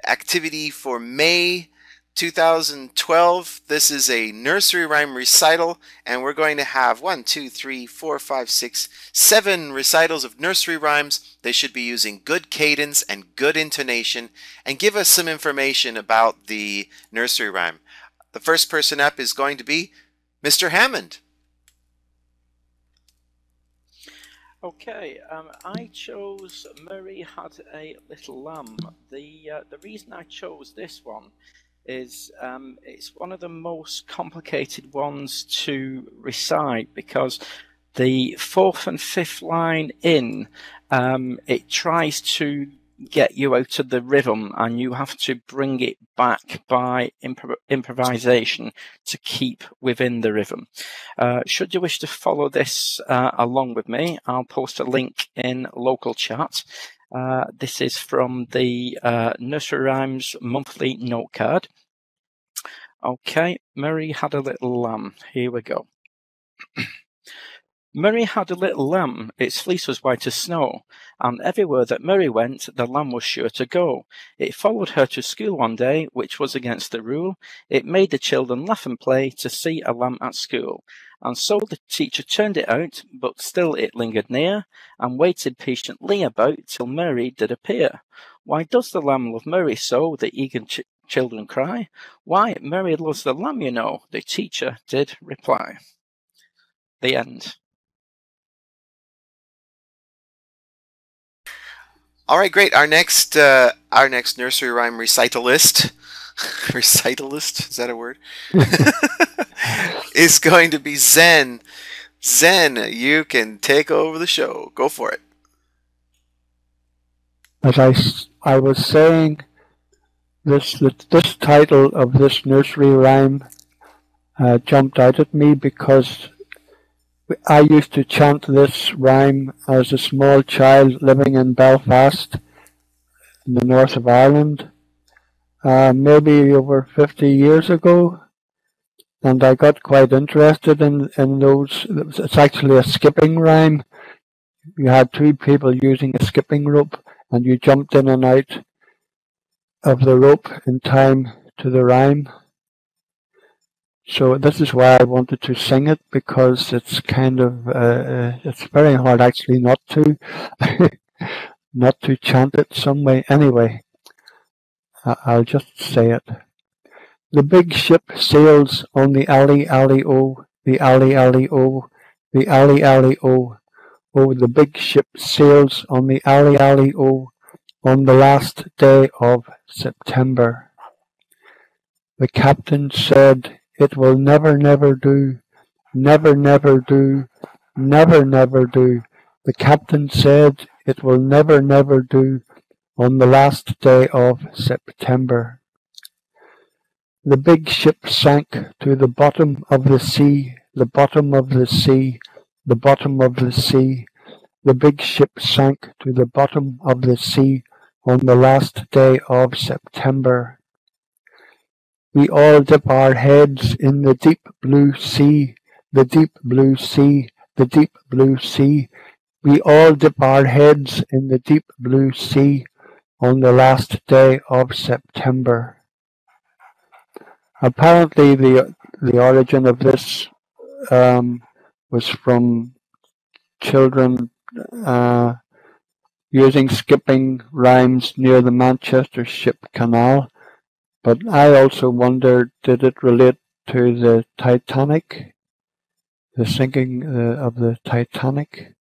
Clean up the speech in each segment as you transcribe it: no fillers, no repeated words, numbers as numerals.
activity for May 2012. This is a nursery rhyme recital, and we're going to have 1, 2, 3, 4, 5, 6, 7 recitals of nursery rhymes. They should be using good cadence and good intonation, and give us some information about the nursery rhyme. The first person up is going to be Mr. Hammond. Okay, I chose Murray Had a Little Lamb. The reason I chose this one is it's one of the most complicated ones to recite, because the fourth and fifth line in, it tries to get you out of the rhythm, and you have to bring it back by improvisation to keep within the rhythm. Should you wish to follow this along with me, I'll post a link in local chat. This is from the Nursery Rhymes monthly note card. Okay, Murray had a little lamb. Here we go. Murray had a little lamb, its fleece was white as snow, and everywhere that Murray went, the lamb was sure to go. It followed her to school one day, which was against the rule. It made the children laugh and play to see a lamb at school. And so the teacher turned it out, but still it lingered near, and waited patiently about till Murray did appear. Why does the lamb love Murray so? The eager children cry. Why, Murray loves the lamb, you know, the teacher did reply. The end. All right, great. Our next nursery rhyme recitalist, is that a word? Is going to be Zen. Zen, you can take over the show. Go for it. As I was saying, this title of this nursery rhyme jumped out at me because I used to chant this rhyme as a small child living in Belfast, in the north of Ireland, maybe over 50 years ago, and I got quite interested in those. It's actually a skipping rhyme. You had two people using a skipping rope, and you jumped in and out of the rope in time to the rhyme. So this is why I wanted to sing it, because it's kind of it's very hard actually not to not to chant it some way. Anyway, I'll just say it. The big ship sails on the alley alley o, the alley alley o, the alley alley o. Oh, the big ship sails on the alley alley o, on the last day of September. The captain said, "It will never, never do, never, never do, never, never do." The captain said, "It will never, never do," on the last day of September. The big ship sank to the bottom of the sea, the bottom of the sea, the bottom of the sea. The big ship sank to the bottom of the sea on the last day of September. We all dip our heads in the deep blue sea, the deep blue sea, the deep blue sea. We all dip our heads in the deep blue sea on the last day of September. Apparently the origin of this was from children using skipping rhymes near the Manchester Ship Canal. But I also wondered, did it relate to the Titanic, the sinking of the Titanic,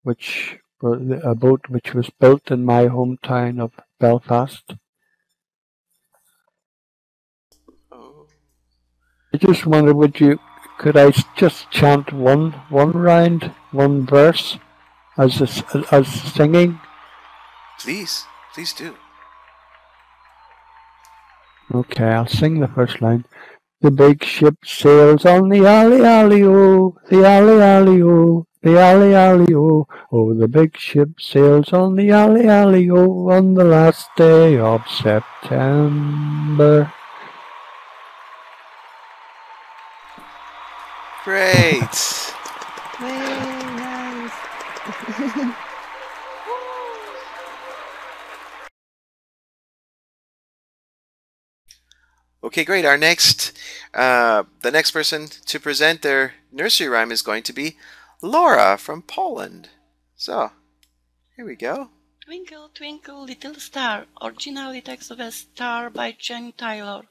which was a boat which was built in my hometown of Belfast? I just wondered, could I just chant one round, one verse as singing? Please do. Okay, I'll sing the first line. The big ship sails on the alley alley o, the alley alley o, the alley alley o. Oh, the big ship sails on the alley alley o, on the last day of September. Great. Very nice. Okay, great. The next person to present their nursery rhyme is going to be Laura from Poland. So, here we go. Twinkle, twinkle, little star, originally text of a star by Jane Taylor.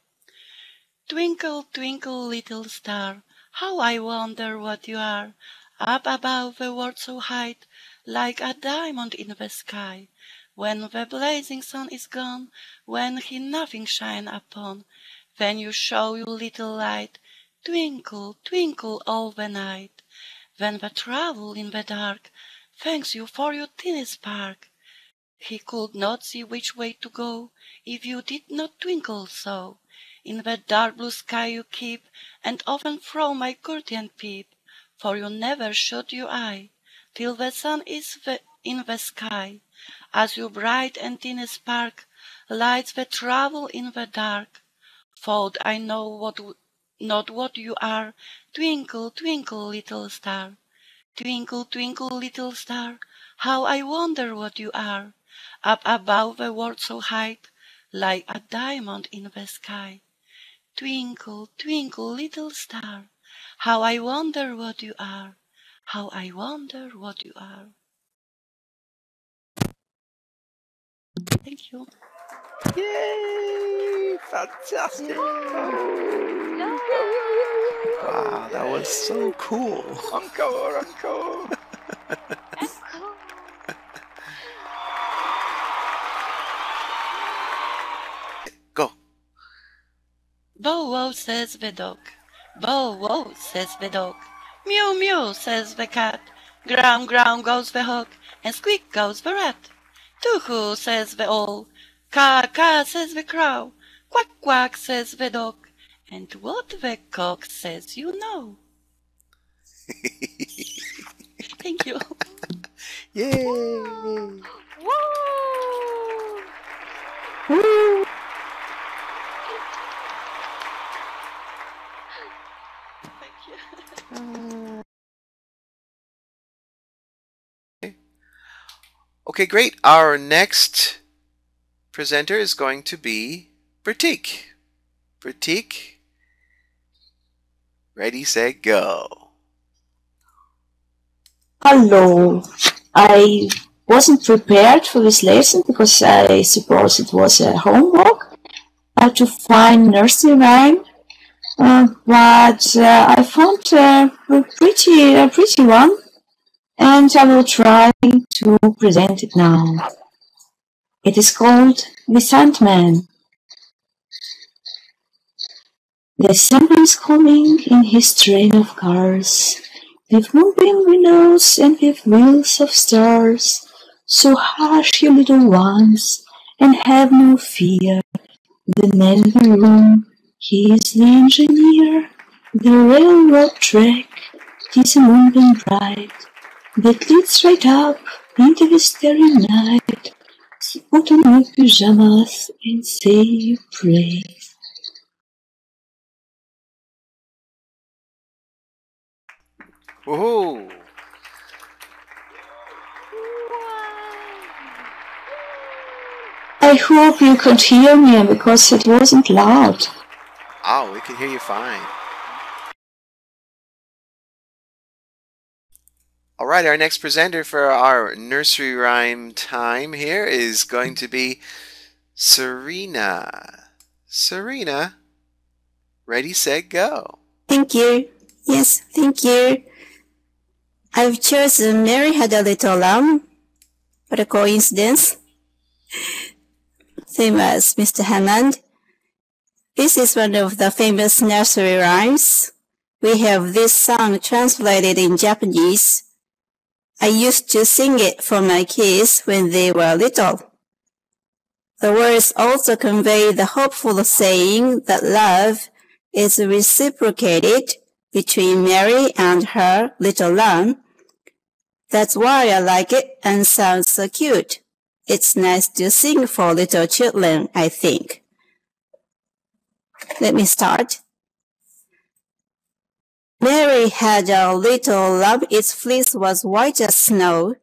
Twinkle, twinkle, little star, how I wonder what you are, up above the world so high, like a diamond in the sky. When the blazing sun is gone, when he nothing shine upon, then you show your little light, twinkle, twinkle all the night. When the travel in the dark thanks you for your tiny spark. He could not see which way to go if you did not twinkle so. In the dark blue sky you keep, and often from my curtain peep, for you never shut your eye till the sun is in the sky. As your bright and tiny spark lights the travel in the dark, thought I know not what you are, twinkle, twinkle, little star. Twinkle, twinkle, little star, how I wonder what you are, up above the world so high, like a diamond in the sky. Twinkle, twinkle, little star, how I wonder what you are, how I wonder what you are. Thank you. Yay! Fantastic! Wow, that was so cool. Encore, encore! Go. Bow wow, says the dog. Bow wow, says the dog. Mew mew, says the cat. Growl growl goes the hawk, and squeak goes the rat. Too-hoo, says the owl. Caw caw, says the crow. Quack quack, says the dog. And what the cock says you know. Thank you. Yay! Woo! Woo! Thank you. Okay, great. Our next presenter is going to be Pratik. Pratik, ready, set, go. Hello. I wasn't prepared for this lesson because I suppose it was a homework how to find nursery rhyme, but I found a pretty one, and I will try to present it now. It is called The Sandman. The summer is coming in his train of cars, with moving windows and with wheels of stars. So hush, you little ones, and have no fear. The man in the room, he is the engineer. The railroad track is a moonbeam bright that leads right up into the starry night. So put on your pyjamas and say your prayers. Woohoo! I hope you could hear me because it wasn't loud. Oh, we can hear you fine. All right, our next presenter for our nursery rhyme time here is going to be Serena. Serena, ready, set, go. Thank you. Yes, thank you. I've chosen Mary Had a Little Lamb. What a coincidence. Same as Mr. Hammond. This is one of the famous nursery rhymes. We have this song translated in Japanese. I used to sing it for my kids when they were little. The words also convey the hopeful saying that love is reciprocated between Mary and her little lamb. That's why I like it and sounds so cute. It's nice to sing for little children, I think. Let me start. Mary had a little lamb, its fleece was white as snow,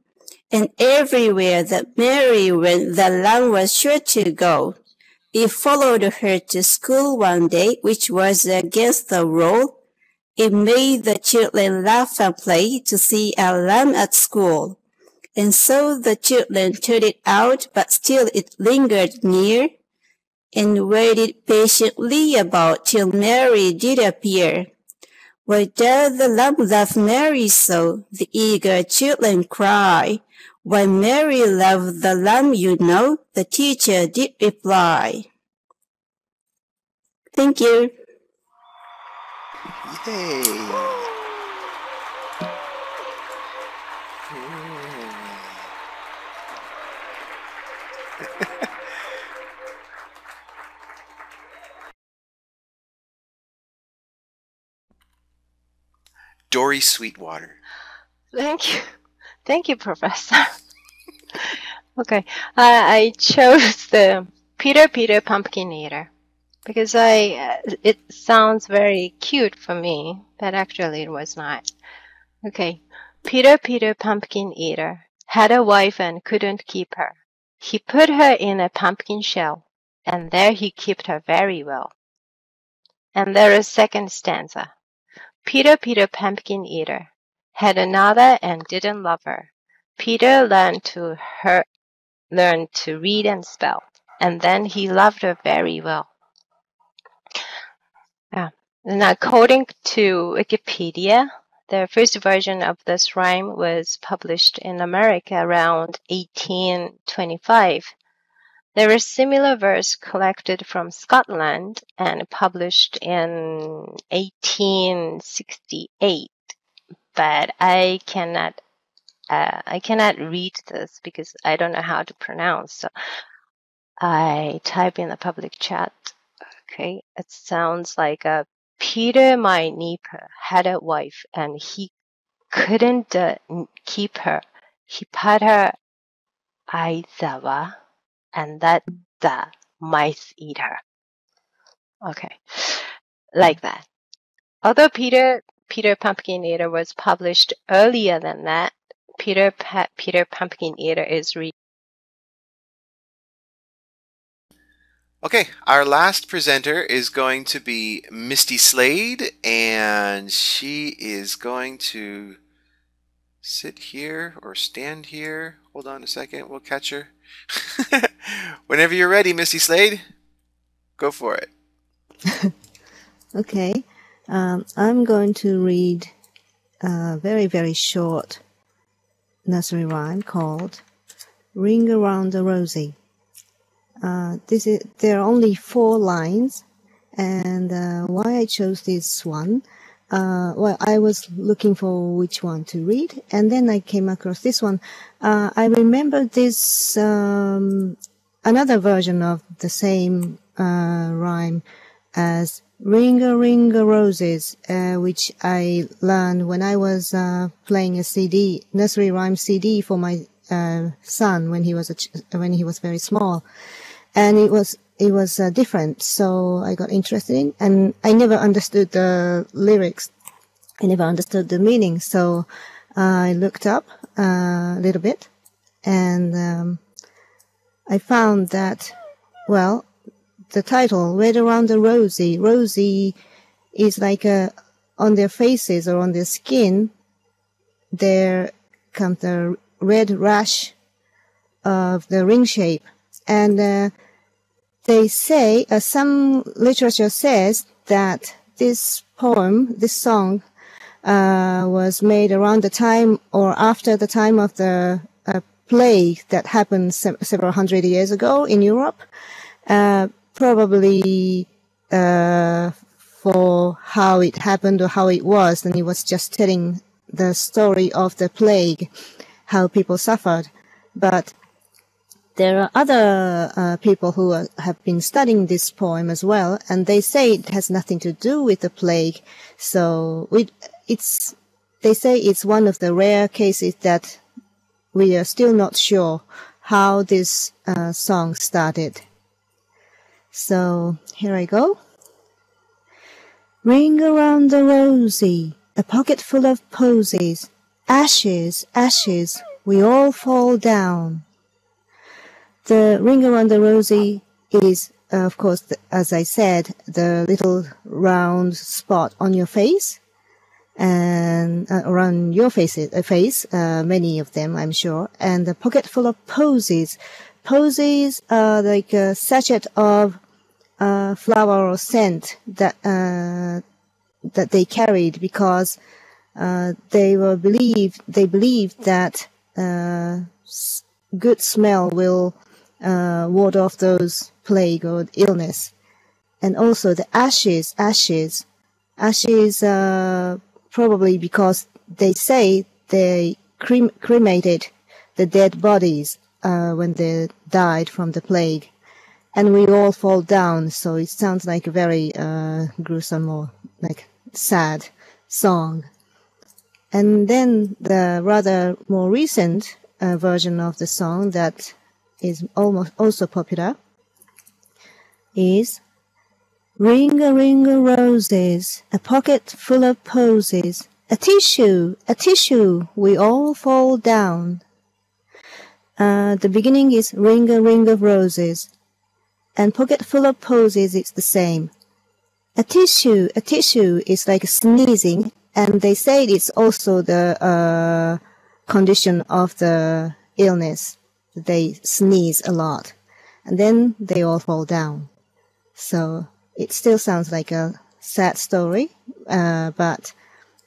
and everywhere that Mary went, the lamb was sure to go. It followed her to school one day, which was against the rule. It made the children laugh and play to see a lamb at school. And so the children turned it out, but still it lingered near, and waited patiently about till Mary did appear. Why does the lamb love Mary so? The eager children cry. Why Mary loved the lamb, you know, the teacher did reply. Thank you. Yay! Dory Sweetwater. Thank you. Thank you, Professor. Okay, I chose the Peter Pumpkin Eater because it sounds very cute for me, but actually it was not. Okay, Peter Pumpkin Eater had a wife and couldn't keep her. He put her in a pumpkin shell, and there he kept her very well. And there is second stanza. Peter Pumpkin Eater had another and didn't love her. Peter learned to read and spell, and then he loved her very well. And according to Wikipedia, the first version of this rhyme was published in America around 1825. There is similar verse collected from Scotland and published in 1868, but I cannot read this because I don't know how to pronounce. So I type in the public chat. Okay, it sounds like Peter, my neighbor, had a wife and he couldn't keep her. He put her Aizawa, and that the mice eat her. Okay, like that. Although Peter Pumpkin Eater was published earlier than that, Peter Pumpkin Eater is Okay, our last presenter is going to be Misty Slade, and she is going to sit here or stand here. Hold on a second, we'll catch her. Whenever you're ready, Misty Slade, go for it. Okay, I'm going to read a very, very short nursery rhyme called Ring Around the Rosie. There are only 4 lines, and why I chose this one, well, I was looking for which one to read, and then I came across this one. I remember this, another version of the same rhyme as Ringa Ringa Roses, which I learned when I was playing a CD, nursery rhyme CD for my son when he was very small. And it was different, so I got interested in, and I never understood the lyrics. I never understood the meaning, so I looked up a little bit, and I found that, well, the title, Red Around the Rosie. Rosie is like on their faces or on their skin, there comes the red rash of the ring shape, and they say, some literature says that this poem, this song, was made around the time or after the time of the plague that happened several hundred years ago in Europe, probably for how it happened or how it was, and it was just telling the story of the plague, how people suffered. But there are other people who have been studying this poem as well, and they say it has nothing to do with the plague. So they say it's one of the rare cases that we are still not sure how this song started. So here I go. Ring around the rosy, a pocket full of posies. Ashes, ashes, we all fall down. The ring around the rosy is of course, as I said, the little round spot on your face and around your face, many of them, I'm sure, and a pocket full of posies. Posies are like a sachet of flower or scent that they carried because they believed that good smell will ward off those plague or illness. And also the ashes, probably because they say they cremated the dead bodies when they died from the plague. And we all fall down, so it sounds like a very gruesome or like sad song. And then the rather more recent version of the song that is almost also popular is Ringa, ringa roses, a pocket full of posies, a tissue, we all fall down. The beginning is Ringa, ringa roses, and pocket full of posies is the same. A tissue is like sneezing, and they say it's also the condition of the illness. They sneeze a lot, and then they all fall down. So it still sounds like a sad story, but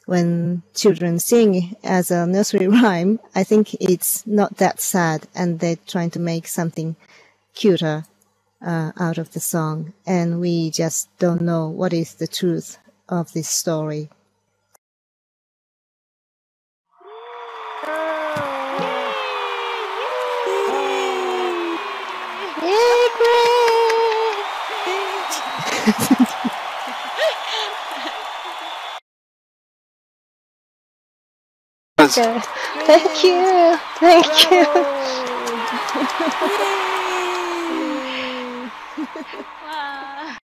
when children sing as a nursery rhyme, I think it's not that sad, and they're trying to make something cuter out of the song, and we just don't know what is the truth of this story. Yay, great! Okay. Thank you. Thank you. Yay!